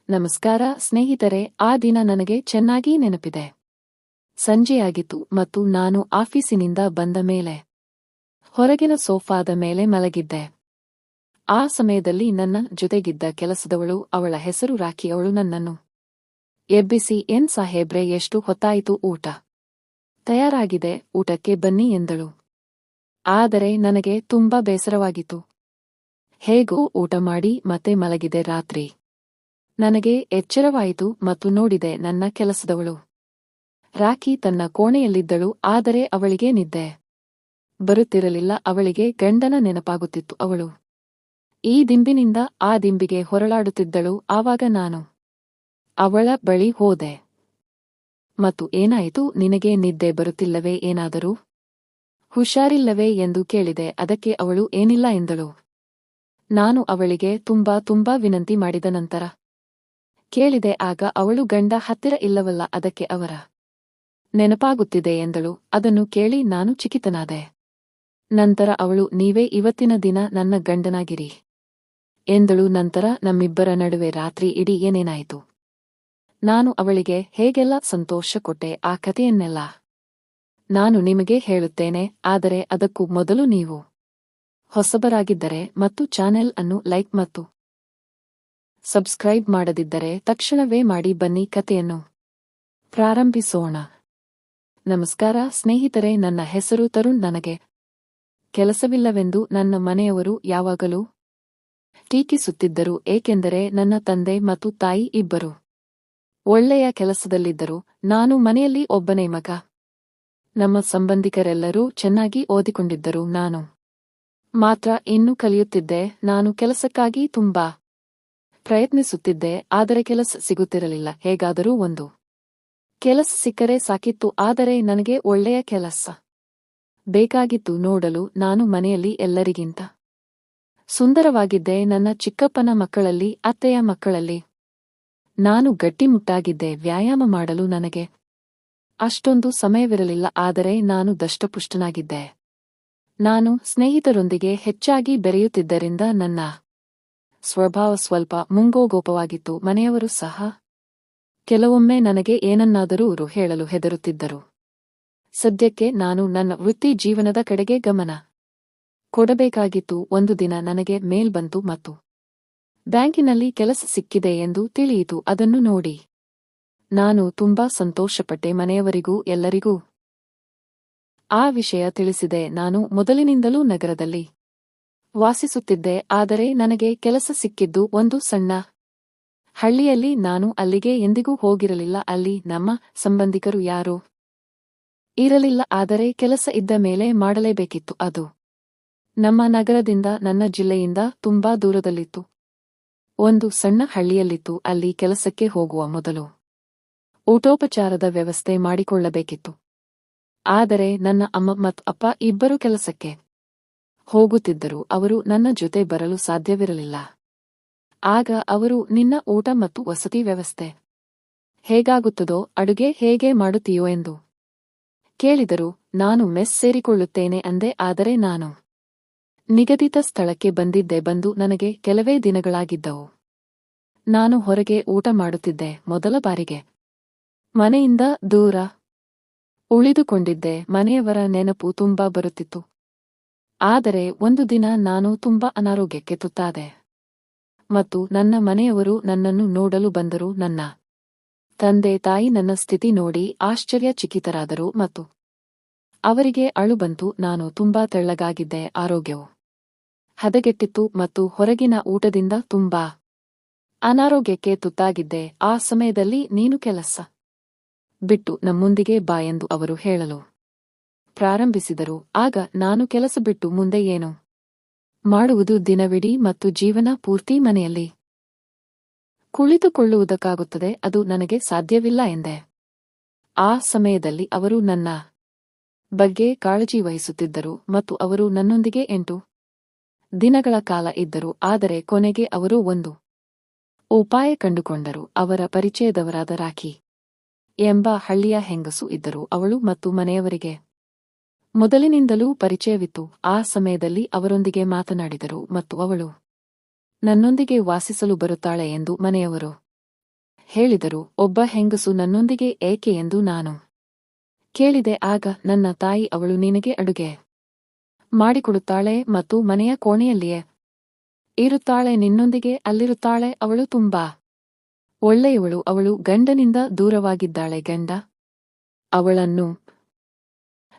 ನಮಸ್ಕಾರ ಸ್ನೇಹಿತರೆ, ಆ ದಿನ ನನಗೆ ಚೆನ್ನಾಗಿ ನೆನಪಿದೆ. ಸಂಜೆಯಾಗಿತ್ತು ಮತ್ತು ನಾನು ಆಫೀಸಿನಿಂದ ಬಂದ ಮೇಲೆ ಹೊರಗಿನ ಸೋಫಾದ ಮೇಲೆ ಮಲಗಿದ್ದೆ. ಆ ಸಮಯದಲ್ಲಿ ನನ್ನ ಜೊತೆಗಿದ್ದ ಕೆಲಸದವಳು, ಅವಳ ಹೆಸರು ರಾಖಿ, ಅವಳು ನನ್ನನ್ನು ಎಬ್ಬಿಸಿ, "ಏನ್ ಸಾಹೇಬ್ರೆ, ಎಷ್ಟು ಹೊತ್ತಾಯಿತು, ಊಟ ತಯಾರಾಗಿದೆ, ಊಟಕ್ಕೆ ಬನ್ನಿ" ಎಂದಳು. ಆದರೆ ನನಗೆ ತುಂಬಾ ಬೇಸರವಾಗಿತ್ತು. ಹೇಗೋ ಊಟ ಮಾಡಿ ಮತ್ತೆ ಮಲಗಿದೆ. ರಾತ್ರಿ ನನಗೆ ಎಚ್ಚರವಾಯಿತು ಮತ್ತು ನೋಡಿದೆ, ನನ್ನ ಕೆಲಸದವಳು ರಾಖಿ ತನ್ನ ಕೋಣೆಯಲ್ಲಿದ್ದಳು. ಆದರೆ ಅವಳಿಗೆ ನಿದ್ದೆ ಬರುತ್ತಿರಲಿಲ್ಲ. ಅವಳಿಗೆ ಗಂಡನ ನೆನಪಾಗುತ್ತಿತ್ತು. ಅವಳು ಈ ದಿಂಬಿನಿಂದ ಆ ದಿಂಬಿಗೆ ಹೊರಳಾಡುತ್ತಿದ್ದಳು. ಆವಾಗ ನಾನು ಅವಳ ಬಳಿ ಹೋದೆ ಮತ್ತು "ಏನಾಯಿತು, ನಿನಗೆ ನಿದ್ದೆ ಬರುತ್ತಿಲ್ಲವೇ, ಏನಾದರೂ ಹುಷಾರಿಲ್ಲವೇ" ಎಂದು ಕೇಳಿದೆ. ಅದಕ್ಕೆ ಅವಳು "ಏನಿಲ್ಲ" ಎಂದಳು. ನಾನು ಅವಳಿಗೆ ತುಂಬಾ ವಿನಂತಿ ಮಾಡಿದ ನಂತರ ಕೇಳಿದೆ. ಆಗ ಅವಳು "ಗಂಡ ಹತ್ತಿರ ಇಲ್ಲವಲ್ಲ, ಅದಕ್ಕೆ ಅವರ ನೆನಪಾಗುತ್ತಿದೆ" ಎಂದಳು. ಅದನ್ನು ಕೇಳಿ ನಾನು ಚಕಿತನಾದೆ. ನಂತರ ಅವಳು "ನೀವೇ ಇವತ್ತಿನ ದಿನ ನನ್ನ ಗಂಡನಾಗಿರಿ" ಎಂದಳು. ನಂತರ ನಮ್ಮಿಬ್ಬರ ನಡುವೆ ರಾತ್ರಿ ಇಡೀ ಏನೇನಾಯಿತು, ನಾನು ಅವಳಿಗೆ ಹೇಗೆಲ್ಲ ಸಂತೋಷ ಕೊಟ್ಟೆ, ಆ ಕಥೆಯನ್ನೆಲ್ಲ ನಾನು ನಿಮಗೆ ಹೇಳುತ್ತೇನೆ. ಆದರೆ ಅದಕ್ಕೂ ಮೊದಲು ನೀವು ಹೊಸಬರಾಗಿದ್ದರೆ ಮತ್ತು ಚಾನೆಲ್ ಅನ್ನು ಲೈಕ್ ಮತ್ತು ಸಬ್ಸ್ಕ್ರೈಬ್ ಮಾಡದಿದ್ದರೆ ತಕ್ಷಣವೇ ಮಾಡಿ. ಬನ್ನಿ, ಕಥೆಯನ್ನು ಪ್ರಾರಂಭಿಸೋಣ. ನಮಸ್ಕಾರ ಸ್ನೇಹಿತರೆ, ನನ್ನ ಹೆಸರು ತರುಣ್. ನನಗೆ ಕೆಲಸವಿಲ್ಲವೆಂದು ನನ್ನ ಮನೆಯವರು ಯಾವಾಗಲೂ ಟೀಕಿಸುತ್ತಿದ್ದರು, ಏಕೆಂದರೆ ನನ್ನ ತಂದೆ ಮತ್ತು ತಾಯಿ ಇಬ್ಬರು ಒಳ್ಳೆಯ ಕೆಲಸದಲ್ಲಿದ್ದರು. ನಾನು ಮನೆಯಲ್ಲಿ ಒಬ್ಬನೇ ಮಗ. ನಮ್ಮ ಸಂಬಂಧಿಕರೆಲ್ಲರೂ ಚೆನ್ನಾಗಿ ಓದಿಕೊಂಡಿದ್ದರು. ನಾನು ಮಾತ್ರ ಇನ್ನೂ ಕಲಿಯುತ್ತಿದ್ದೆ. ನಾನು ಕೆಲಸಕ್ಕಾಗಿ ತುಂಬಾ ಪ್ರಯತ್ನಿಸುತ್ತಿದ್ದೆ, ಆದರೆ ಕೆಲಸ ಸಿಗುತ್ತಿರಲಿಲ್ಲ. ಹೇಗಾದರೂ ಒಂದು ಕೆಲಸ ಸಿಕ್ಕರೆ ಸಾಕಿತ್ತು. ಆದರೆ ನನಗೆ ಒಳ್ಳೆಯ ಕೆಲಸ ಬೇಕಾಗಿತ್ತು. ನೋಡಲು ನಾನು ಮನೆಯಲ್ಲಿ ಎಲ್ಲರಿಗಿಂತ ಸುಂದರವಾಗಿದ್ದೆ. ನನ್ನ ಚಿಕ್ಕಪ್ಪನ ಮಕ್ಕಳಲ್ಲಿ, ಅತ್ತೆಯ ಮಕ್ಕಳಲ್ಲಿ ನಾನು ಗಟ್ಟಿಮುಟ್ಟಾಗಿದ್ದೆ. ವ್ಯಾಯಾಮ ಮಾಡಲು ನನಗೆ ಅಷ್ಟೊಂದು ಸಮಯವಿರಲಿಲ್ಲ, ಆದರೆ ನಾನು ದಷ್ಟಪುಷ್ಟನಾಗಿದ್ದೆ. ನಾನು ಸ್ನೇಹಿತರೊಂದಿಗೆ ಹೆಚ್ಚಾಗಿ ಬೆರೆಯುತ್ತಿದ್ದರಿಂದ ನನ್ನ ಸ್ವಭಾವ ಸ್ವಲ್ಪ ಮುಂಗೋಗೋಪವಾಗಿತ್ತು. ಮನೆಯವರು ಸಹ ಕೆಲವೊಮ್ಮೆ ನನಗೆ ಏನನ್ನಾದರೂ ಹೇಳಲು ಹೆದರುತ್ತಿದ್ದರು. ಸದ್ಯಕ್ಕೆ ನಾನು ನನ್ನ ವೃತ್ತಿ ಜೀವನದ ಕಡೆಗೆ ಗಮನ ಕೊಡಬೇಕಾಗಿತ್ತು. ಒಂದು ದಿನ ನನಗೆ ಮೇಲ್ ಬಂತು ಮತ್ತು ಬ್ಯಾಂಕಿನಲ್ಲಿ ಕೆಲಸ ಸಿಕ್ಕಿದೆ ಎಂದು ತಿಳಿಯಿತು. ಅದನ್ನು ನೋಡಿ ನಾನು ತುಂಬಾ ಸಂತೋಷಪಟ್ಟೆ. ಮನೆಯವರಿಗೂ ಎಲ್ಲರಿಗೂ ಆ ವಿಷಯ ತಿಳಿಸಿದೆ. ನಾನು ಮೊದಲಿನಿಂದಲೂ ನಗರದಲ್ಲಿ ವಾಸಿಸುತ್ತಿದ್ದೆ, ಆದರೆ ನನಗೆ ಕೆಲಸ ಸಿಕ್ಕಿದ್ದು ಒಂದು ಸಣ್ಣ ಹಳ್ಳಿಯಲ್ಲಿ. ನಾನು ಅಲ್ಲಿಗೆ ಎಂದಿಗೂ ಹೋಗಿರಲಿಲ್ಲ. ಅಲ್ಲಿ ನಮ್ಮ ಸಂಬಂಧಿಕರು ಯಾರೂ ಇರಲಿಲ್ಲ, ಆದರೆ ಕೆಲಸ ಇದ್ದ ಮೇಲೆ ಮಾಡಲೇಬೇಕಿತ್ತು. ಅದು ನಮ್ಮ ನಗರದಿಂದ, ನನ್ನ ಜಿಲ್ಲೆಯಿಂದ ತುಂಬಾ ದೂರದಲ್ಲಿತ್ತು. ಒಂದು ಸಣ್ಣ ಹಳ್ಳಿಯಲ್ಲಿತ್ತು. ಅಲ್ಲಿ ಕೆಲಸಕ್ಕೆ ಹೋಗುವ ಮೊದಲು ಊಟೋಪಚಾರದ ವ್ಯವಸ್ಥೆ ಮಾಡಿಕೊಳ್ಳಬೇಕಿತ್ತು. ಆದರೆ ನನ್ನ ಅಮ್ಮ ಮತ್ತು ಅಪ್ಪ ಇಬ್ಬರು ಕೆಲಸಕ್ಕೆ ಹೋಗುತ್ತಿದ್ದರು. ಅವರು ನನ್ನ ಜೊತೆ ಬರಲು ಸಾಧ್ಯವಿರಲಿಲ್ಲ. ಆಗ ಅವರು "ನಿನ್ನ ಊಟ ಮತ್ತು ವಸತಿ ವ್ಯವಸ್ಥೆ ಹೇಗಾಗುತ್ತದೋ, ಅಡುಗೆ ಹೇಗೆ ಮಾಡುತ್ತೀಯೋ" ಎಂದು ಕೇಳಿದರು. ನಾನು ಮೆಸ್ ಸೇರಿಕೊಳ್ಳುತ್ತೇನೆ ಅಂದೆ. ಆದರೆ ನಾನು ನಿಗದಿತ ಸ್ಥಳಕ್ಕೆ ಬಂದಿದ್ದೆ. ಬಂದು ನನಗೆ ಕೆಲವೇ ದಿನಗಳಾಗಿದ್ದವು. ನಾನು ಹೊರಗೆ ಊಟ ಮಾಡುತ್ತಿದ್ದೆ. ಮೊದಲ ಬಾರಿಗೆ ಮನೆಯಿಂದ ದೂರ ಉಳಿದುಕೊಂಡಿದ್ದೆ. ಮನೆಯವರ ನೆನಪು ತುಂಬಾ ಬರುತ್ತಿತ್ತು. ಆದರೆ ಒಂದು ದಿನ ನಾನು ತುಂಬಾ ಅನಾರೋಗ್ಯಕ್ಕೆ ತುತ್ತಾದೆ ಮತ್ತು ನನ್ನ ಮನೆಯವರು ನನ್ನನ್ನು ನೋಡಲು ಬಂದರು. ನನ್ನ ತಂದೆ ತಾಯಿ ನನ್ನ ಸ್ಥಿತಿ ನೋಡಿ ಆಶ್ಚರ್ಯಚಕಿತರಾದರು ಮತ್ತು ಅವರಿಗೆ ಅಳು ಬಂತು. ನಾನು ತುಂಬಾ ತೆಳ್ಳಗಾಗಿದ್ದೆ. ಆರೋಗ್ಯವು ಹದಗೆಟ್ಟಿತ್ತು ಮತ್ತು ಹೊರಗಿನ ಊಟದಿಂದ ತುಂಬಾ ಅನಾರೋಗ್ಯಕ್ಕೆ ತುತ್ತಾಗಿದ್ದೆ. ಆ ಸಮಯದಲ್ಲಿ "ನೀನು ಕೆಲಸ ಬಿಟ್ಟು ನಮ್ಮೊಂದಿಗೆ ಬಾ" ಎಂದು ಅವರು ಹೇಳಲು ಪ್ರಾರಂಭಿಸಿದರು. ಆಗ ನಾನು ಕೆಲಸ ಬಿಟ್ಟು ಮುಂದೆ ಏನು ಮಾಡುವುದು, ದಿನವಿಡೀ ಮತ್ತು ಜೀವನ ಪೂರ್ತಿ ಮನೆಯಲ್ಲಿ ಕುಳಿತುಕೊಳ್ಳುವುದಕ್ಕಾಗುತ್ತದೆ, ಅದು ನನಗೆ ಸಾಧ್ಯವಿಲ್ಲ ಎಂದೆ. ಆ ಸಮಯದಲ್ಲಿ ಅವರು ನನ್ನ ಬಗ್ಗೆ ಕಾಳಜಿ ವಹಿಸುತ್ತಿದ್ದರು ಮತ್ತು ಅವರು ನನ್ನೊಂದಿಗೆ 8 ದಿನಗಳ ಕಾಲ ಇದ್ದರು. ಆದರೆ ಕೊನೆಗೆ ಅವರು ಒಂದು ಉಪಾಯ ಕಂಡುಕೊಂಡರು. ಅವರ ಪರಿಚಯದವರಾದ ರಾಖಿ ಎಂಬ ಹಳ್ಳಿಯ ಹೆಂಗಸು ಇದ್ದರು. ಅವಳು ಮತ್ತು ಮನೆಯವರಿಗೆ ಮೊದಲಿನಿಂದಲೂ ಪರಿಚಯವಿತ್ತು. ಆ ಸಮಯದಲ್ಲಿ ಅವರೊಂದಿಗೆ ಮಾತನಾಡಿದರು ಮತ್ತು ಅವಳು ನನ್ನೊಂದಿಗೆ ವಾಸಿಸಲು ಬರುತ್ತಾಳೆ ಎಂದು ಮನೆಯವರು ಹೇಳಿದರು. ಒಬ್ಬ ಹೆಂಗಸು ನನ್ನೊಂದಿಗೆ ಏಕೆ ಎಂದು ನಾನು ಕೇಳಿದೆ. ಆಗ ನನ್ನ ತಾಯಿ, ಅವಳು ನಿನಗೆ ಅಡುಗೆ ಮಾಡಿಕೊಡುತ್ತಾಳೆ ಮತ್ತು ಮನೆಯ ಕೋಣೆಯಲ್ಲಿಯೇ ಇರುತ್ತಾಳೆ, ನಿನ್ನೊಂದಿಗೆ ಅಲ್ಲಿರುತ್ತಾಳೆ. ಅವಳು ತುಂಬಾ ಒಳ್ಳೆಯವಳು. ಅವಳು ಗಂಡನಿಂದ ದೂರವಾಗಿದ್ದಾಳೆ. ಗಂಡ ಅವಳನ್ನು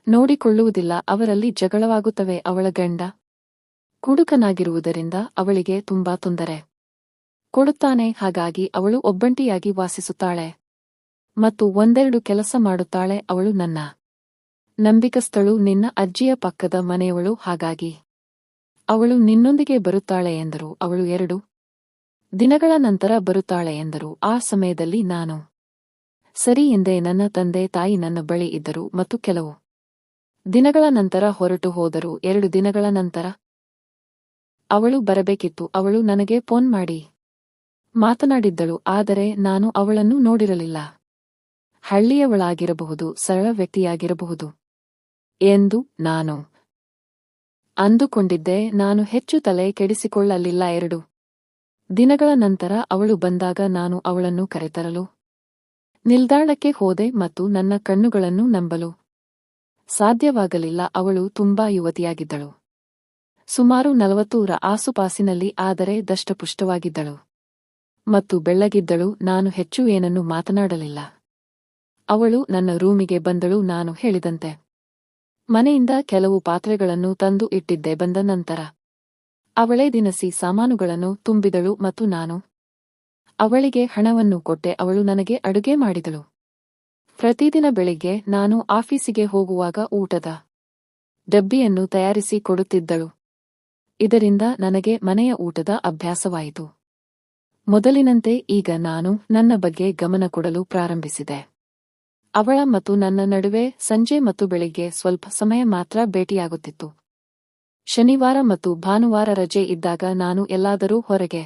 ನೋಡಿಕೊಳ್ಳುವುದಿಲ್ಲ. ಅವರಲ್ಲಿ ಜಗಳವಾಗುತ್ತವೆ. ಅವಳ ಗಂಡ ಕುಡುಕನಾಗಿರುವುದರಿಂದ ಅವಳಿಗೆ ತುಂಬಾ ತೊಂದರೆ ಕೊಡುತ್ತಾನೆ. ಹಾಗಾಗಿ ಅವಳು ಒಬ್ಬಂಟಿಯಾಗಿ ವಾಸಿಸುತ್ತಾಳೆ ಮತ್ತು ಒಂದೆರಡು ಕೆಲಸ ಮಾಡುತ್ತಾಳೆ. ಅವಳು ನನ್ನ ನಂಬಿಕಸ್ಥಳು, ನಿನ್ನ ಅಜ್ಜಿಯ ಪಕ್ಕದ ಮನೆಯವಳು. ಹಾಗಾಗಿ ಅವಳು ನಿನ್ನೊಂದಿಗೆ ಬರುತ್ತಾಳೆ ಎಂದರು. ಅವಳು 2 ದಿನಗಳ ನಂತರ ಬರುತ್ತಾಳೆ ಎಂದರು. ಆ ಸಮಯದಲ್ಲಿ ನಾನು ಸರಿ ಎಂದೆ. ನನ್ನ ತಂದೆ ತಾಯಿ ನನ್ನ ಬಳಿ ಇದ್ದರು ಮತ್ತು ಕೆಲವು ದಿನಗಳ ನಂತರ ಹೊರಟು ಹೋದರು. 2 ದಿನಗಳ ನಂತರ ಅವಳು ಬರಬೇಕಿತ್ತು. ಅವಳು ನನಗೆ ಫೋನ್ ಮಾಡಿ ಮಾತನಾಡಿದ್ದಳು, ಆದರೆ ನಾನು ಅವಳನ್ನು ನೋಡಿರಲಿಲ್ಲ. ಹಳ್ಳಿಯವಳಾಗಿರಬಹುದು, ಸರಳ ವ್ಯಕ್ತಿಯಾಗಿರಬಹುದು ಎಂದು ನಾನು ಅಂದುಕೊಂಡಿದ್ದೆ. ನಾನು ಹೆಚ್ಚು ತಲೆ ಕೆಡಿಸಿಕೊಳ್ಳಲಿಲ್ಲ. 2 ದಿನಗಳ ನಂತರ ಅವಳು ಬಂದಾಗ ನಾನು ಅವಳನ್ನು ಕರೆತರಲು ನಿಲ್ದಾಣಕ್ಕೆ ಹೋದೆ ಮತ್ತು ನನ್ನ ಕಣ್ಣುಗಳನ್ನು ನಂಬಲು ಸಾಧ್ಯವಾಗಲಿಲ್ಲ. ಅವಳು ತುಂಬಾ ಯುವತಿಯಾಗಿದ್ದಳು, ಸುಮಾರು 40ರ ಆಸುಪಾಸಿನಲ್ಲಿ, ಆದರೆ ದಷ್ಟಪುಷ್ಟವಾಗಿದ್ದಳು ಮತ್ತು ಬೆಳ್ಳಗಿದ್ದಳು. ನಾನು ಹೆಚ್ಚು ಏನನ್ನೂ ಮಾತನಾಡಲಿಲ್ಲ. ಅವಳು ನನ್ನ ರೂಮಿಗೆ ಬಂದಳು. ನಾನು ಹೇಳಿದಂತೆ ಮನೆಯಿಂದ ಕೆಲವು ಪಾತ್ರೆಗಳನ್ನು ತಂದು ಇಟ್ಟಿದ್ದೆ. ಬಂದ ನಂತರ ಅವಳೇ ದಿನಸಿ ಸಾಮಾನುಗಳನ್ನು ತುಂಬಿದಳು ಮತ್ತು ನಾನು ಅವಳಿಗೆ ಹಣವನ್ನು ಕೊಟ್ಟೆ. ಅವಳು ನನಗೆ ಅಡುಗೆ ಮಾಡಿದಳು. ಪ್ರತಿದಿನ ಬೆಳಿಗ್ಗೆ ನಾನು ಆಫೀಸಿಗೆ ಹೋಗುವಾಗ ಊಟದ ಡಬ್ಬಿಯನ್ನು ತಯಾರಿಸಿ ಕೊಡುತ್ತಿದ್ದಳು. ಇದರಿಂದ ನನಗೆ ಮನೆಯ ಊಟದ ಅಭ್ಯಾಸವಾಯಿತು. ಮೊದಲಿನಂತೆ ಈಗ ನಾನು ನನ್ನ ಬಗ್ಗೆ ಗಮನ ಕೊಡಲು ಪ್ರಾರಂಭಿಸಿದೆ. ಅವಳ ಮತ್ತು ನನ್ನ ನಡುವೆ ಸಂಜೆ ಮತ್ತು ಬೆಳಿಗ್ಗೆ ಸ್ವಲ್ಪ ಸಮಯ ಮಾತ್ರ ಭೇಟಿಯಾಗುತ್ತಿತ್ತು. ಶನಿವಾರ ಮತ್ತು ಭಾನುವಾರ ರಜೆ ಇದ್ದಾಗ ನಾನು ಎಲ್ಲಾದರೂ ಹೊರಗೆ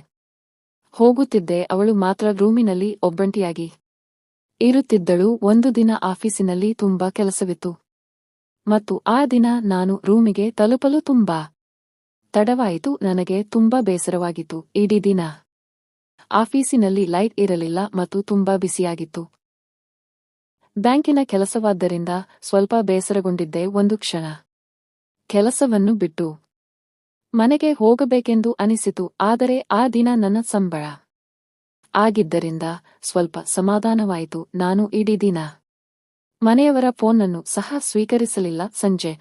ಹೋಗುತ್ತಿದ್ದೆ. ಅವಳು ಮಾತ್ರ ರೂಮಿನಲ್ಲಿ ಒಬ್ಬಂಟಿಯಾಗಿ ಇರುತ್ತಿದ್ದಳು. ಒಂದು ದಿನ ಆಫೀಸಿನಲ್ಲಿ ತುಂಬಾ ಕೆಲಸವಿತ್ತು ಮತ್ತು ಆ ದಿನ ನಾನು ರೂಮಿಗೆ ತಲುಪಲು ತುಂಬಾ ತಡವಾಯಿತು. ನನಗೆ ತುಂಬಾ ಬೇಸರವಾಗಿತ್ತು. ಇಡೀ ದಿನ ಆಫೀಸಿನಲ್ಲಿ ಲೈಟ್ ಇರಲಿಲ್ಲ ಮತ್ತು ತುಂಬಾ ಬಿಸಿಯಾಗಿತ್ತು. ಬ್ಯಾಂಕಿನ ಕೆಲಸವಾದ್ದರಿಂದ ಸ್ವಲ್ಪ ಬೇಸರಗೊಂಡಿದ್ದೆ. ಒಂದು ಕ್ಷಣ ಕೆಲಸವನ್ನು ಬಿಟ್ಟು ಮನೆಗೆ ಹೋಗಬೇಕೆಂದು ಅನಿಸಿತು. ಆದರೆ ಆ ದಿನ ನನ್ನ ಸಂಬಳ ಆಗಿದ್ದರಿಂದ ಸ್ವಲ್ಪ ಸಮಾಧಾನವಾಯಿತು. ನಾನು ಇಡೀ ದಿನ ಮನೆಯವರ ಫೋನನ್ನು ಸಹ ಸ್ವೀಕರಿಸಲಿಲ್ಲ. ಸಂಜೆ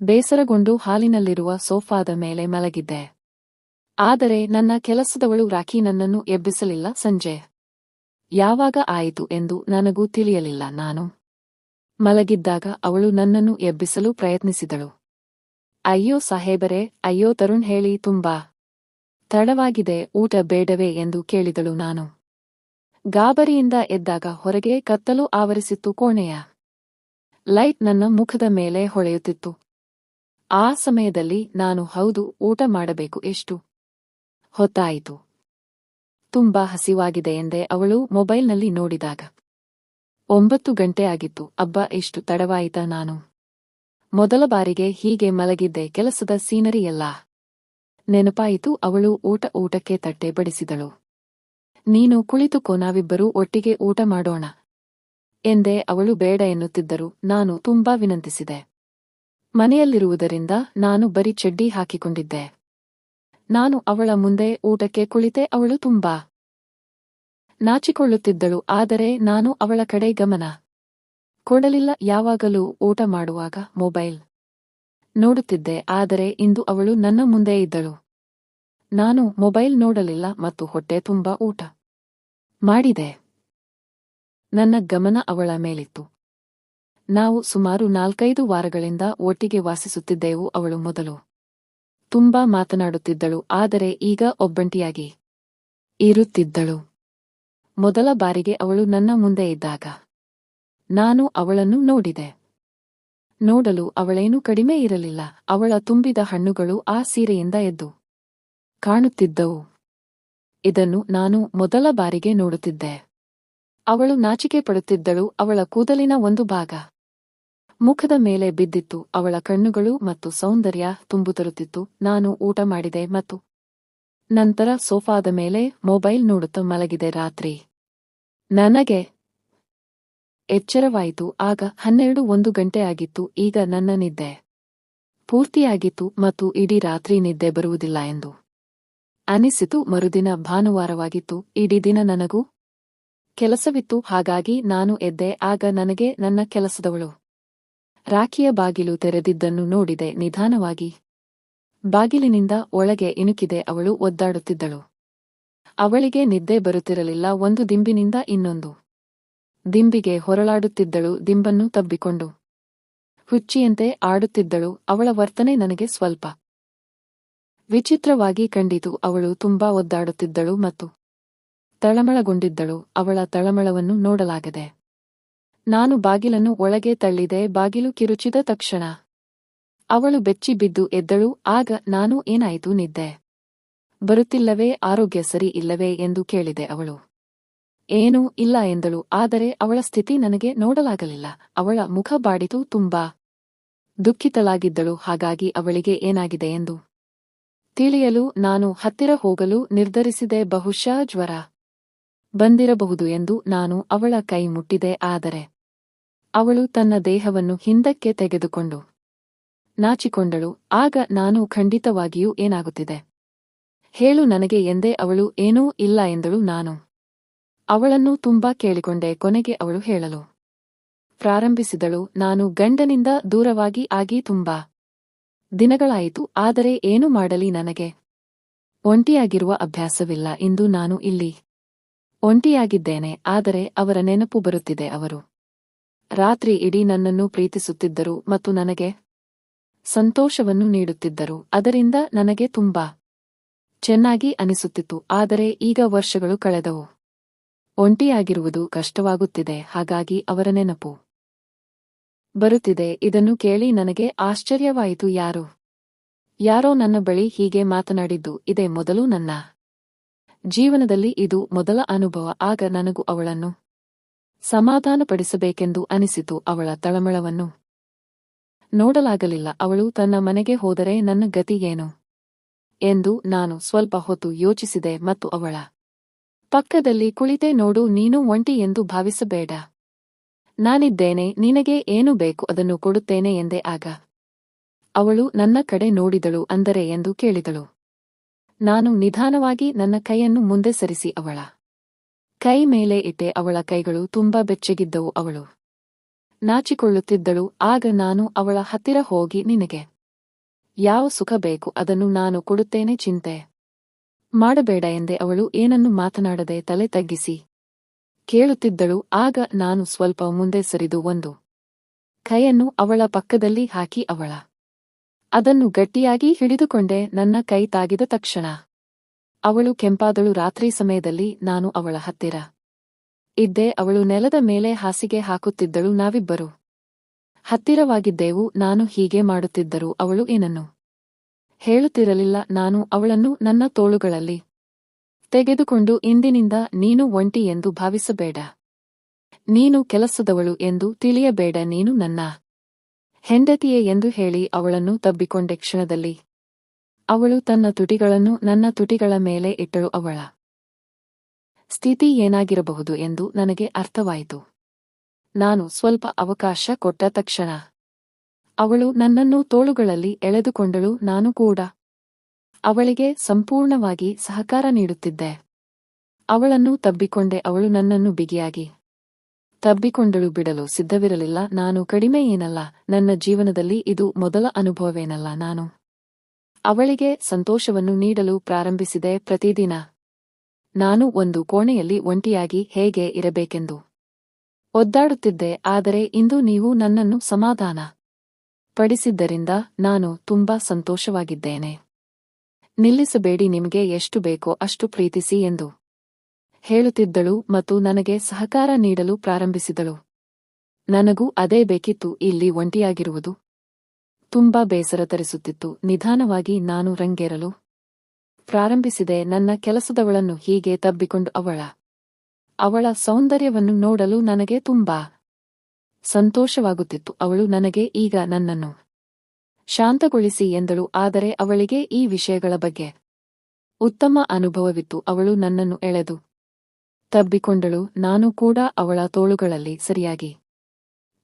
ಬೇಸರಗೊಂಡು ಹಾಲಿನಲ್ಲಿರುವ ಸೋಫಾದ ಮೇಲೆ ಮಲಗಿದ್ದೆ. ಆದರೆ ನನ್ನ ಕೆಲಸದವಳು ರಾಖಿ ನನ್ನನ್ನು ಎಬ್ಬಿಸಲಿಲ್ಲ. ಸಂಜೆ ಯಾವಾಗ ಆಯಿತು ಎಂದು ನನಗೂ ತಿಳಿಯಲಿಲ್ಲ. ನಾನು ಮಲಗಿದ್ದಾಗ ಅವಳು ನನ್ನನ್ನು ಎಬ್ಬಿಸಲು ಪ್ರಯತ್ನಿಸಿದಳು. ಅಯ್ಯೋ ಸಾಹೇಬರೇ, ಅಯ್ಯೋ ತರುಣ್, ಹೇಳಿ, ತುಂಬಾ ತಡವಾಗಿದೆ, ಊಟ ಬೇಡವೇ ಎಂದು ಕೇಳಿದಳು. ನಾನು ಗಾಬರಿಯಿಂದ ಎದ್ದಾಗ ಹೊರಗೆ ಕತ್ತಲು ಆವರಿಸಿತ್ತು. ಕೋಣೆಯ ಲೈಟ್ ನನ್ನ ಮುಖದ ಮೇಲೆ ಹೊಳೆಯುತ್ತಿತ್ತು. ಆ ಸಮಯದಲ್ಲಿ ನಾನು ಹೌದು, ಊಟ ಮಾಡಬೇಕು, ಎಷ್ಟು ಹೊತ್ತಾಯಿತು, ತುಂಬಾ ಹಸಿವಾಗಿದೆ ಎಂದೆ. ಅವಳು ಮೊಬೈಲ್ನಲ್ಲಿ ನೋಡಿದಾಗ 9 ಗಂಟೆ ಆಗಿತ್ತು. ಅಬ್ಬಾ, ಎಷ್ಟು ತಡವಾಯಿತಾ? ನಾನು ಮೊದಲ ಬಾರಿಗೆ ಹೀಗೆ ಮಲಗಿದ್ದೆ. ಕೆಲಸದ ಸೀನರಿ ಎಲ್ಲ ನೆನಪಾಯಿತು. ಅವಳು ಊಟಕ್ಕೆ ತಟ್ಟೆ ಬಡಿಸಿದಳು. ನೀನು ಕುಳಿತುಕೋ, ನಾವಿಬ್ಬರೂ ಒಟ್ಟಿಗೆ ಊಟ ಮಾಡೋಣ ಎಂದೆ. ಅವಳು ಬೇಡ ಎನ್ನುತ್ತಿದ್ದರು. ನಾನು ತುಂಬಾ ವಿನಂತಿಸಿದೆ. ಮನೆಯಲ್ಲಿರುವುದರಿಂದ ನಾನು ಬರೀ ಚಡ್ಡಿ ಹಾಕಿಕೊಂಡಿದ್ದೆ. ನಾನು ಅವಳ ಮುಂದೆ ಊಟಕ್ಕೆ ಕುಳಿತೆ. ಅವಳು ತುಂಬಾ ನಾಚಿಕೊಳ್ಳುತ್ತಿದ್ದಳು, ಆದರೆ ನಾನು ಅವಳ ಕಡೆ ಗಮನ ಕೊಡಲಿಲ್ಲ. ಯಾವಾಗಲೂ ಊಟ ಮಾಡುವಾಗ ಮೊಬೈಲ್ ನೋಡುತ್ತಿದ್ದೆ, ಆದರೆ ಇಂದು ಅವಳು ನನ್ನ ಮುಂದೆ ಇದ್ದಳು. ನಾನು ಮೊಬೈಲ್ ನೋಡಲಿಲ್ಲ ಮತ್ತು ಹೊಟ್ಟೆ ತುಂಬಾ ಊಟ ಮಾಡಿದೆ. ನನ್ನ ಗಮನ ಅವಳ ಮೇಲಿತ್ತು. ನಾವು ಸುಮಾರು 4-5 ವಾರಗಳಿಂದ ಒಟ್ಟಿಗೆ ವಾಸಿಸುತ್ತಿದ್ದೆವು. ಅವಳು ಮೊದಲು ತುಂಬಾ ಮಾತನಾಡುತ್ತಿದ್ದಳು, ಆದರೆ ಈಗ ಒಬ್ಬಂಟಿಯಾಗಿ ಇರುತ್ತಿದ್ದಳು. ಮೊದಲ ಬಾರಿಗೆ ಅವಳು ನನ್ನ ಮುಂದೆ ಇದ್ದಾಗ ನಾನು ಅವಳನ್ನು ನೋಡಿದೆ. ನೋಡಲು ಅವಳೇನೂ ಕಡಿಮೆ ಇರಲಿಲ್ಲ. ಅವಳ ತುಂಬಿದ ಹಣ್ಣುಗಳು ಆ ಸೀರೆಯಿಂದ ಎದ್ದು ಕಾಣುತ್ತಿದ್ದವು. ಇದನ್ನು ನಾನು ಮೊದಲ ಬಾರಿಗೆ ನೋಡುತ್ತಿದ್ದೆ. ಅವಳು ನಾಚಿಕೆ ಪಡುತ್ತಿದ್ದಳು. ಅವಳ ಕೂದಲಿನ ಒಂದು ಭಾಗ ಮುಖದ ಮೇಲೆ ಬಿದ್ದಿತ್ತು. ಅವಳ ಕಣ್ಣುಗಳು ಮತ್ತು ಸೌಂದರ್ಯ ತುಂಬು ತರುತ್ತಿತ್ತು. ನಾನು ಊಟ ಮಾಡಿದೆ ಮತ್ತು ನಂತರ ಸೋಫಾದ ಮೇಲೆ ಮೊಬೈಲ್ ನೋಡುತ್ತಾ ಮಲಗಿದೆ. ರಾತ್ರಿ ನನಗೆ ಎಚ್ಚರವಾಯಿತು. ಆಗ 12 ಗಂಟೆ ಆಗಿತ್ತು. ಈಗ ನನ್ನ ನಿದ್ದೆ ಪೂರ್ತಿಯಾಗಿತ್ತು ಮತ್ತು ಇಡೀ ರಾತ್ರಿ ನಿದ್ದೆ ಬರುವುದಿಲ್ಲ ಎಂದು ಅನಿಸಿತು. ಮರುದಿನ ಭಾನುವಾರವಾಗಿತ್ತು. ಇಡೀ ದಿನ ನನಗೂ ಕೆಲಸವಿತ್ತು. ಹಾಗಾಗಿ ನಾನು ಎದ್ದೆ. ಆಗ ನನಗೆ ನನ್ನ ಕೆಲಸದವಳು ರಾಖಿಯ ಬಾಗಿಲು ತೆರೆದಿದ್ದನ್ನು ನೋಡಿದೆ. ನಿಧಾನವಾಗಿ ಬಾಗಿಲಿನಿಂದ ಒಳಗೆ ಇಣುಕಿದೆ. ಅವಳು ಒದ್ದಾಡುತ್ತಿದ್ದಳು. ಅವಳಿಗೆ ನಿದ್ದೆ ಬರುತ್ತಿರಲಿಲ್ಲ. ಒಂದು ದಿಂಬಿನಿಂದ ಇನ್ನೊಂದು ದಿಂಬಿಗೆ ಹೊರಳಾಡುತ್ತಿದ್ದಳು. ದಿಂಬನ್ನು ತಬ್ಬಿಕೊಂಡು ಹುಚ್ಚಿಯಂತೆ ಆಡುತ್ತಿದ್ದಳು. ಅವಳ ವರ್ತನೆ ನನಗೆ ಸ್ವಲ್ಪ ವಿಚಿತ್ರವಾಗಿ ಕಂಡಿತು. ಅವಳು ತುಂಬಾ ಒದ್ದಾಡುತ್ತಿದ್ದಳು ಮತ್ತು ತಳಮಳಗೊಂಡಿದ್ದಳು. ಅವಳ ತಳಮಳವನ್ನು ನೋಡಲಾಗದೆ ನಾನು ಬಾಗಿಲನ್ನು ಒಳಗೆ ತಳ್ಳಿದೆ. ಬಾಗಿಲು ಕಿರುಚಿದ ತಕ್ಷಣ ಅವಳು ಬೆಚ್ಚಿ ಬಿದ್ದು ಎದ್ದಳು. ಆಗ ನಾನು ಏನಾಯಿತು, ನಿದ್ದೆ ಬರುತ್ತಿಲ್ಲವೇ, ಆರೋಗ್ಯ ಸರಿ ಇಲ್ಲವೇ ಎಂದು ಕೇಳಿದೆ. ಅವಳು ಏನೂ ಇಲ್ಲ ಎಂದಳು. ಆದರೆ ಅವಳ ಸ್ಥಿತಿ ನನಗೆ ನೋಡಲಾಗಲಿಲ್ಲ. ಅವಳ ಮುಖ ಬಾಡಿತು. ತುಂಬಾ ದುಃಖಿತಳಾಗಿದ್ದಳು. ಹಾಗಾಗಿ ಅವಳಿಗೆ ಏನಾಗಿದೆ ಎಂದು ತಿಳಿಯಲು ನಾನು ಹತ್ತಿರ ಹೋಗಲು ನಿರ್ಧರಿಸಿದೆ. ಬಹುಶಃ ಜ್ವರ ಬಂದಿರಬಹುದು ಎಂದು ನಾನು ಅವಳ ಕೈ ಮುಟ್ಟಿದೆ. ಆದರೆ ಅವಳು ತನ್ನ ದೇಹವನ್ನು ಹಿಂದಕ್ಕೆ ತೆಗೆದುಕೊಂಡು ನಾಚಿಕೊಂಡಳು. ಆಗ ನಾನು ಖಂಡಿತವಾಗಿಯೂ ಏನಾಗುತ್ತಿದೆ ಹೇಳು ನನಗೆ ಎಂದೆ. ಅವಳು ಏನೂ ಇಲ್ಲ ಎಂದಳು. ನಾನು ಅವಳನ್ನು ತುಂಬಾ ಕೇಳಿಕೊಂಡೆ. ಕೊನೆಗೆ ಅವಳು ಹೇಳಲು ಪ್ರಾರಂಭಿಸಿದಳು. ನಾನು ಗಂಡನಿಂದ ದೂರವಾಗಿ ಆಗಿ ತುಂಬಾ ದಿನಗಳಾಯಿತು. ಆದರೆ ಏನು ಮಾಡಲಿ, ನನಗೆ ಒಂಟಿಯಾಗಿರುವ ಅಭ್ಯಾಸವಿಲ್ಲ. ಇಂದು ನಾನು ಇಲ್ಲಿ ಒಂಟಿಯಾಗಿದ್ದೇನೆ. ಆದರೆ ಅವರ ನೆನಪು ಬರುತ್ತಿದೆ. ಅವರು ರಾತ್ರಿ ಇಡೀ ನನ್ನನ್ನು ಪ್ರೀತಿಸುತ್ತಿದ್ದರು ಮತ್ತು ನನಗೆ ಸಂತೋಷವನ್ನು ನೀಡುತ್ತಿದ್ದರು. ಅದರಿಂದ ನನಗೆ ತುಂಬಾ ಚೆನ್ನಾಗಿ ಅನಿಸುತ್ತಿತ್ತು. ಆದರೆ ಈಗ ವರ್ಷಗಳು ಕಳೆದವು. ಒಂಟಿಯಾಗಿರುವುದು ಕಷ್ಟವಾಗುತ್ತಿದೆ. ಹಾಗಾಗಿ ಅವರ ನೆನಪು ಬರುತ್ತಿದೆ. ಇದನ್ನು ಕೇಳಿ ನನಗೆ ಆಶ್ಚರ್ಯವಾಯಿತು. ಯಾರೋ ನನ್ನ ಬಳಿ ಹೀಗೆ ಮಾತನಾಡಿದ್ದು ಇದೇ ಮೊದಲು. ನನ್ನ ಜೀವನದಲ್ಲಿ ಇದು ಮೊದಲ ಅನುಭವ. ಆಗ ನನಗೂ ಅವಳನ್ನು ಸಮಾಧಾನಪಡಿಸಬೇಕೆಂದು ಅನಿಸಿತು. ಅವಳ ತಳಮಳವನ್ನು ನೋಡಲಾಗಲಿಲ್ಲ. ಅವಳು ತನ್ನ ಮನೆಗೆ ಹೋದರೆ ನನ್ನ ಗತಿ ಏನು ಎಂದು ನಾನು ಸ್ವಲ್ಪ ಹೊತ್ತು ಯೋಚಿಸಿದೆ ಮತ್ತು ಅವಳ ಪಕ್ಕದಲ್ಲಿ ಕುಳಿತೆ. ನೋಡು, ನೀನು ಒಂಟಿ ಎಂದು ಭಾವಿಸಬೇಡ. ನಾನಿದ್ದೇನೆ. ನಿನಗೆ ಏನು ಬೇಕು ಅದನ್ನು ಕೊಡುತ್ತೇನೆ ಎಂದೆ. ಆಗ ಅವಳು ನನ್ನ ಕಡೆ ನೋಡಿದಳು. ಅಂದರೆ ಎಂದು ಕೇಳಿದಳು. ನಾನು ನಿಧಾನವಾಗಿ ನನ್ನ ಕೈಯನ್ನು ಮುಂದೆ ಸರಿಸಿ ಅವಳ ಕೈ ಮೇಲೆ ಇಟ್ಟೆ. ಅವಳ ಕೈಗಳು ತುಂಬಾ ಬೆಚ್ಚಗಿದ್ದವು. ಅವಳು ನಾಚಿಕೊಳ್ಳುತ್ತಿದ್ದಳು. ಆಗ ನಾನು ಅವಳ ಹತ್ತಿರ ಹೋಗಿ, ನಿನಗೆ ಯಾವ ಸುಖ ಬೇಕು ಅದನ್ನು ನಾನು ಕೊಡುತ್ತೇನೆ, ಚಿಂತೆ ಮಾಡಬೇಡ ಎಂದೆ. ಅವಳು ಏನನ್ನು ಮಾತನಾಡದೆ ತಲೆ ತಗ್ಗಿಸಿ ಕೇಳುತ್ತಿದ್ದಳು. ಆಗ ನಾನು ಸ್ವಲ್ಪ ಮುಂದೆ ಸರಿದು ಒಂದು ಕೈಯನ್ನು ಅವಳ ಪಕ್ಕದಲ್ಲಿ ಹಾಕಿ ಅದನ್ನು ಗಟ್ಟಿಯಾಗಿ ಹಿಡಿದುಕೊಂಡೆ. ನನ್ನ ಕೈ ತಾಗಿದ ತಕ್ಷಣ ಅವಳು ಕೆಂಪಾದಳು. ರಾತ್ರಿ ಸಮಯದಲ್ಲಿ ನಾನು ಅವಳ ಹತ್ತಿರ ಇದ್ದೆ. ಅವಳು ನೆಲದ ಮೇಲೆ ಹಾಸಿಗೆ ಹಾಕುತ್ತಿದ್ದಳು. ನಾವಿಬ್ಬರು ಹತ್ತಿರವಾಗಿದ್ದೆವು. ನಾನು ಹೀಗೆ ಮಾಡುತ್ತಿದ್ದರೂ ಅವಳು ಏನನ್ನು ಹೇಳುತ್ತಿರಲಿಲ್ಲ. ನಾನು ಅವಳನ್ನು ನನ್ನ ತೋಳುಗಳಲ್ಲಿ ತೆಗೆದುಕೊಂಡು, ಇಂದಿನಿಂದ ನೀನು ಒಂಟಿ ಎಂದು ಭಾವಿಸಬೇಡ. ನೀನು ಕೆಲಸದವಳು ಎಂದು ತಿಳಿಯಬೇಡ. ನೀನು ನನ್ನ ಹೆಂಡತಿಯೇ ಎಂದು ಹೇಳಿ ಅವಳನ್ನು ತಬ್ಬಿಕೊಂಡೆ. ಕ್ಷಣದಲ್ಲಿ ಅವಳು ತನ್ನ ತುಟಿಗಳನ್ನು ನನ್ನ ತುಟಿಗಳ ಮೇಲೆ ಇಟ್ಟಳು. ಅವಳ ಸ್ಥಿತಿ ಏನಾಗಿರಬಹುದು ಎಂದು ನನಗೆ ಅರ್ಥವಾಯಿತು. ನಾನು ಸ್ವಲ್ಪ ಅವಕಾಶ ಕೊಟ್ಟ ತಕ್ಷಣ ಅವಳು ನನ್ನನ್ನು ತೋಳುಗಳಲ್ಲಿ ಎಳೆದುಕೊಂಡಳು. ನಾನು ಕೂಡ ಅವಳಿಗೆ ಸಂಪೂರ್ಣವಾಗಿ ಸಹಕಾರ ನೀಡುತ್ತಿದ್ದೆ. ಅವಳನ್ನು ತಬ್ಬಿಕೊಂಡೆ. ಅವಳು ನನ್ನನ್ನು ಬಿಗಿಯಾಗಿ ತಬ್ಬಿಕೊಂಡಳು. ಬಿಡಲು ಸಿದ್ಧವಿರಲಿಲ್ಲ. ನಾನು ಕಡಿಮೆ ಏನಲ್ಲ. ನನ್ನ ಜೀವನದಲ್ಲಿ ಇದು ಮೊದಲ ಅನುಭವವೇನಲ್ಲ. ನಾನು ಅವಳಿಗೆ ಸಂತೋಷವನ್ನು ನೀಡಲು ಪ್ರಾರಂಭಿಸಿದೆ. ಪ್ರತಿದಿನ ನಾನು ಒಂದು ಕೋಣೆಯಲ್ಲಿ ಒಂಟಿಯಾಗಿ ಹೇಗೆ ಇರಬೇಕೆಂದು ಒದ್ದಾಡುತ್ತಿದ್ದೆ. ಆದರೆ ಇಂದು ನೀವು ನನ್ನನ್ನು ಸಮಾಧಾನ ಪಡಿಸಿದ್ದರಿಂದ ನಾನು ತುಂಬಾ ಸಂತೋಷವಾಗಿದ್ದೇನೆ. ನಿಲ್ಲಿಸಬೇಡಿ, ನಿಮಗೆ ಎಷ್ಟು ಬೇಕೋ ಅಷ್ಟು ಪ್ರೀತಿಸಿ ಎಂದು ಹೇಳುತ್ತಿದ್ದಳು ಮತ್ತು ನನಗೆ ಸಹಕಾರ ನೀಡಲು ಪ್ರಾರಂಭಿಸಿದಳು. ನನಗೂ ಅದೇ ಬೇಕಿತ್ತು. ಇಲ್ಲಿ ಒಂಟಿಯಾಗಿರುವುದು ತುಂಬಾ ಬೇಸರ ತರಿಸುತ್ತಿತ್ತು. ನಿಧಾನವಾಗಿ ನಾನು ರಂಗೇರಲು ಪ್ರಾರಂಭಿಸಿದೆ. ನನ್ನ ಕೆಲಸದವಳನ್ನು ಹೀಗೆ ತಬ್ಬಿಕೊಂಡು ಅವಳ ಸೌಂದರ್ಯವನ್ನು ನೋಡಲು ನನಗೆ ತುಂಬಾ ಸಂತೋಷವಾಗುತ್ತಿತ್ತು. ಅವಳು ನನಗೆ ಈಗ ನನ್ನನ್ನು ಶಾಂತಗೊಳಿಸಿ ಎಂದಳು. ಆದರೆ ಅವಳಿಗೆ ಈ ವಿಷಯಗಳ ಬಗ್ಗೆ ಉತ್ತಮ ಅನುಭವವಿತ್ತು. ಅವಳು ನನ್ನನ್ನು ಎಳೆದು ತಬ್ಬಿಕೊಂಡಳು. ನಾನು ಕೂಡ ಅವಳ ತೋಳುಗಳಲ್ಲಿ ಸರಿಯಾಗಿ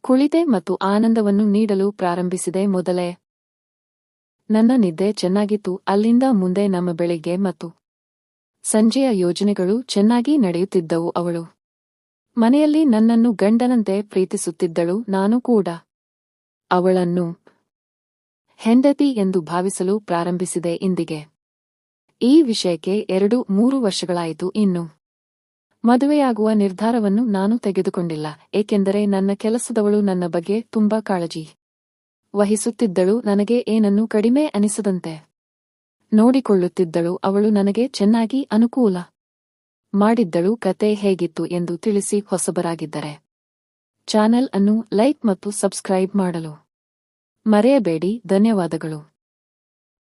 ಕುಳಿತೆ ಮತ್ತು ಆನಂದವನ್ನು ನೀಡಲು ಪ್ರಾರಂಭಿಸಿದೆ. ಮೊದಲೇ ನನ್ನ ನಿದ್ದೆ ಚೆನ್ನಾಗಿತ್ತು. ಅಲ್ಲಿಂದ ಮುಂದೆ ನಮ್ಮ ಬೆಳಿಗ್ಗೆ ಮತ್ತು ಸಂಜೆಯ ಯೋಜನೆಗಳು ಚೆನ್ನಾಗಿ ನಡೆಯುತ್ತಿದ್ದವು. ಅವಳು ಮನೆಯಲ್ಲಿ ನನ್ನನ್ನು ಗಂಡನಂತೆ ಪ್ರೀತಿಸುತ್ತಿದ್ದಳು. ನಾನು ಕೂಡ ಅವಳನ್ನು ಹೆಂಡತಿ ಎಂದು ಭಾವಿಸಲು ಪ್ರಾರಂಭಿಸಿದೆ. ಇಂದಿಗೆ ಈ ವಿಷಯಕ್ಕೆ 2-3 ವರ್ಷಗಳಾಯಿತು. ಇನ್ನು ಮದುವೆಯಾಗುವ ನಿರ್ಧಾರವನ್ನು ನಾನು ತೆಗೆದುಕೊಂಡಿಲ್ಲ, ಏಕೆಂದರೆ ನನ್ನ ಕೆಲಸದವಳು ನನ್ನ ಬಗ್ಗೆ ತುಂಬಾ ಕಾಳಜಿ ವಹಿಸುತ್ತಿದ್ದಳು. ನನಗೆ ಏನನ್ನೂ ಕಡಿಮೆ ಅನಿಸದಂತೆ ನೋಡಿಕೊಳ್ಳುತ್ತಿದ್ದಳು. ಅವಳು ನನಗೆ ಚೆನ್ನಾಗಿ ಅನುಕೂಲ ಮಾಡಿದ್ದಳು. ಕತೆ ಹೇಗಿತ್ತು ಎಂದು ತಿಳಿಸಿ. ಹೊಸಬರಾಗಿದ್ದರೆ ಚಾನೆಲ್ ಅನ್ನು ಲೈಕ್ ಮತ್ತು ಸಬ್ಸ್ಕ್ರೈಬ್ ಮಾಡಲು ಮರೆಯಬೇಡಿ. ಧನ್ಯವಾದಗಳು.